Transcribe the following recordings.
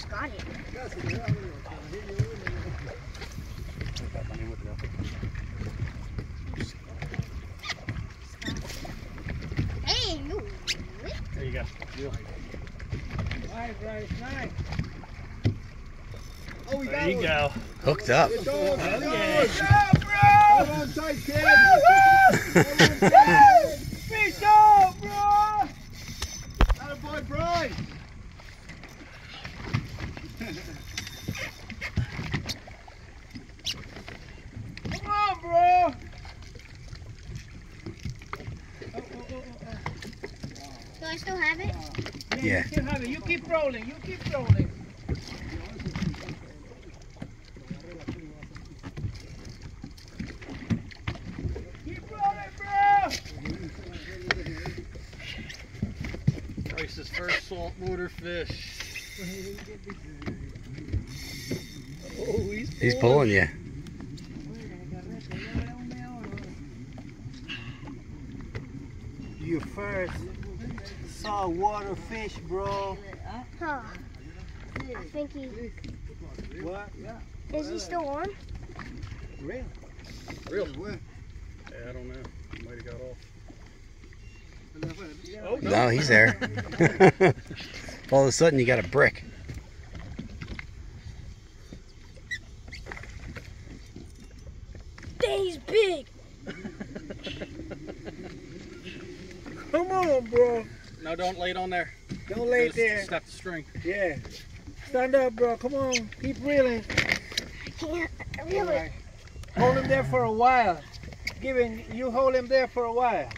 just got it. Hey, you. There you go. Nice, Bryce, nice. Oh, we There you go. Hooked up. Good dog, good yeah. dog, bro! Hold on tight, kid. Hold on tight. Fish dog, bro! Atta boy, Bryce. Come on, bro! Do I still have it? Yeah. You still have it. You keep rolling. You keep rolling. Keep rolling, bro! Bryce's first saltwater fish. Oh, He's pulling you. Your first saltwater fish, bro. Huh. I think he... What? Yeah. Is he still on? Real. Real? Yeah, I don't know. He might have got off. Oh, No, he's there. All of a sudden, you got a brick. Dang, he's big. Come on, bro. No, don't lay it on there. Don't lay it Just there. Step the string. Yeah. Stand up, bro. Come on. Keep reeling. I can't. I really... Alright. Hold him there for a while. You hold him there for a while.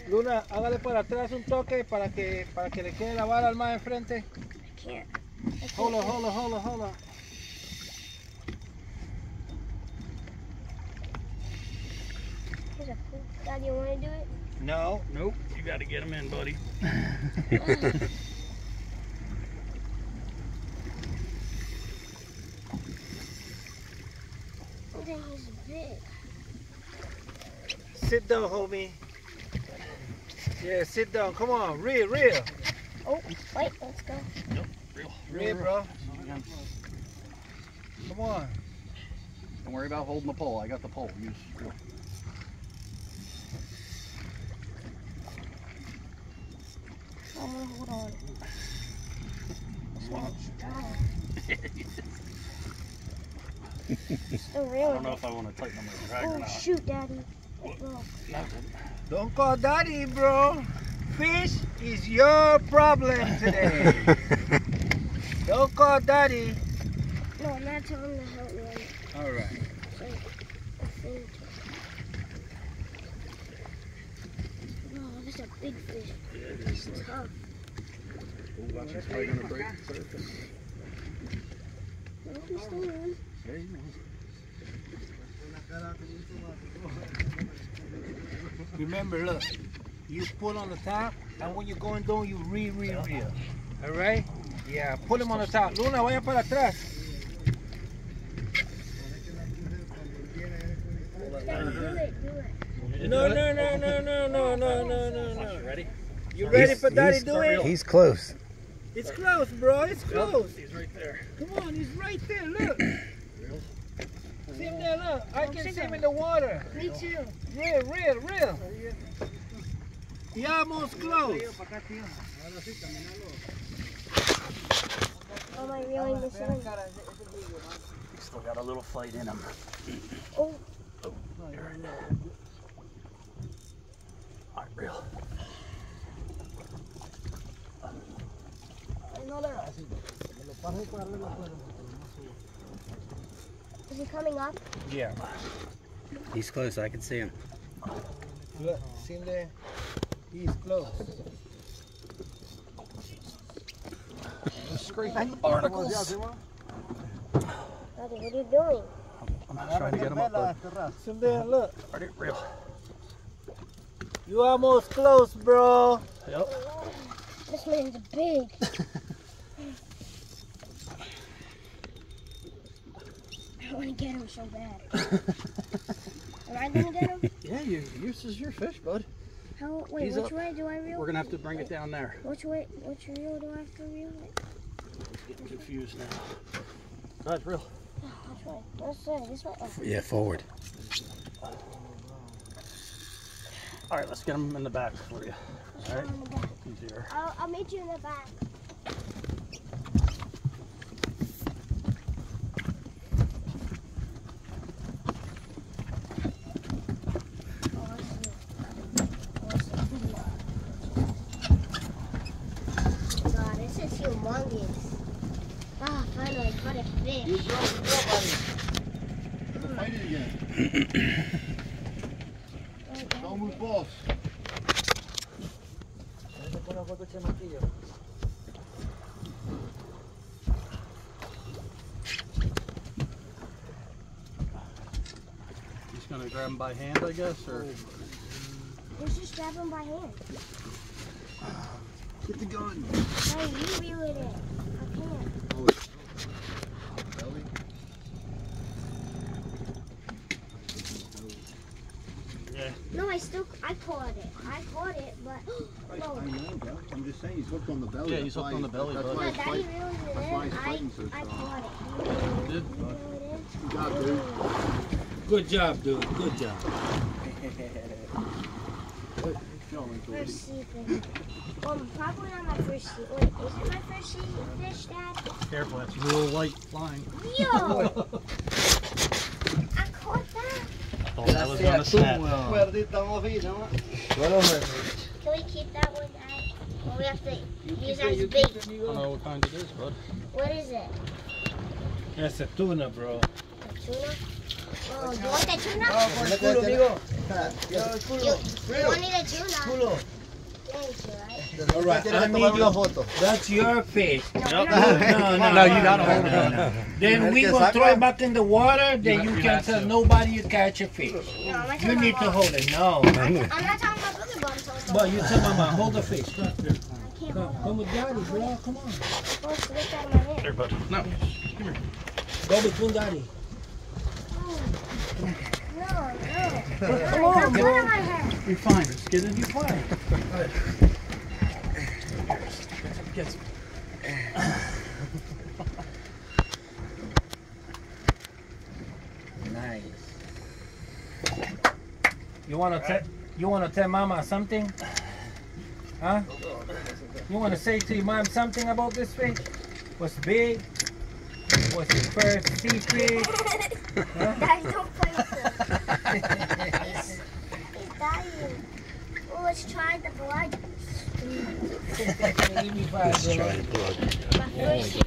Luna, hágale para atrás un toque para que le quede la vara al más enfrente. I can't. Hold on, hold on, hold on, hold on. There's a pool. Dad, you want to do it? No. Nope. You got to get him in, buddy. Dang, he's big. Sit down, homie. Yeah, sit down. Come on, reel, reel. Oh, wait, let's go. Nope. Real. Reel, bro. Come on. Don't worry about holding the pole. I got the pole. Use reel. I'm gonna hold on. This one's strong. Still I reeling. don't know if I want to tighten on my drag or Oh, not. shoot, Daddy. It broke. Nothing. Don't call daddy, bro. Fish is your problem today. Don't call daddy. No, I'm not telling him to help me. All right. So, I think. Oh, that's a big fish. Yeah, it is. It's tough. Oh, watch, it's probably going to break the surface. No, he's still on. Yeah, he was. Remember, look. You pull on the top, and when you're going down, you reel. All right? Yeah, pull him on the top. Luna, vaya para atrás. Daddy, do it. No. Ready? You ready for daddy to do it? He's close. It's close, bro. It's close. He's right there. Come on, he's right there. Look. See him there, look. I can see him in the water. Me too. Real. He almost close. Am I reeling this in? He's still got a little fight in him. Oh, Oh, there. All right, reel. another. Is he coming up? Yeah. He's close. I can see him. Look, see him there? He's close. Scraping the barnacles. Daddy, what are you doing? I'm not trying to get him up, bud. See him there? Look. Ready, reel. You almost close, bro. Yep. This man's big. I want to get him so bad. Am I going to get him? Yeah, this is your fish, bud. Wait, He's which up. way do I reel? We're gonna have to bring it down there. Which reel do I have to reel it? Getting confused now. Go ahead, reel. Which way? This way, this way. Oh. Yeah, forward. All right, let's get him in the back for you. All right, On the back. easier. I'll meet you in the back. God, this is humongous. Ah, finally caught a fish. Good job, buddy. Fight it again. Don't move balls. He's gonna grab him by hand, I guess, or? Let's just grab him by hand. Get the gun. Hey, you reel it in. I can't. Belly. Yeah. No, I caught it. I caught it, but I no. know, bro. I'm just saying he's hooked on the belly. Yeah, he's hooked on the belly, That's bud. why No, he's Daddy fighting. reeled it That's why he's in. fighting so I strong. caught it. Did? You reel it in? Good job, dude. Good job, dude. Good job. First sea fish. Well, probably not my first sea. Wait, is it my first sea fish, Dad? Careful, that's real light flying. Yo! I caught that. Oh, that was on the snap. Can we keep that one, Dad? Well, we have to use that as bait. I don't know what kind it is, bud. What is it? That's a tuna, bro. A tuna? Oh, you want the tuna? You wanted a tuna? Thank you, right? All right, I need you. That's your fish. No, No, No, you gotta hold it. Then we gonna throw it back in the water. Then you can have tell to. nobody you catch a fish. No, I'm not You talking need to about hold it. No. I'm not talking about booger, but I'm talking about. But you tell mama, hold the fish. Come, I can't hold it. come with daddy, bro. Come on. I'm supposed to lift out of my hand. There, bud. No. Go between daddy. No. Come on, Put bro. it on my head. You're fine. Just get in. You fine. Get some. Nice. You wanna tell mama something? Huh? You wanna say to your mom something about this fish? Was big? Was your first sea fish? Daddy, don't play with him. He's dying. Oh, let's try the blood. Give me five, Let's try the blood. My first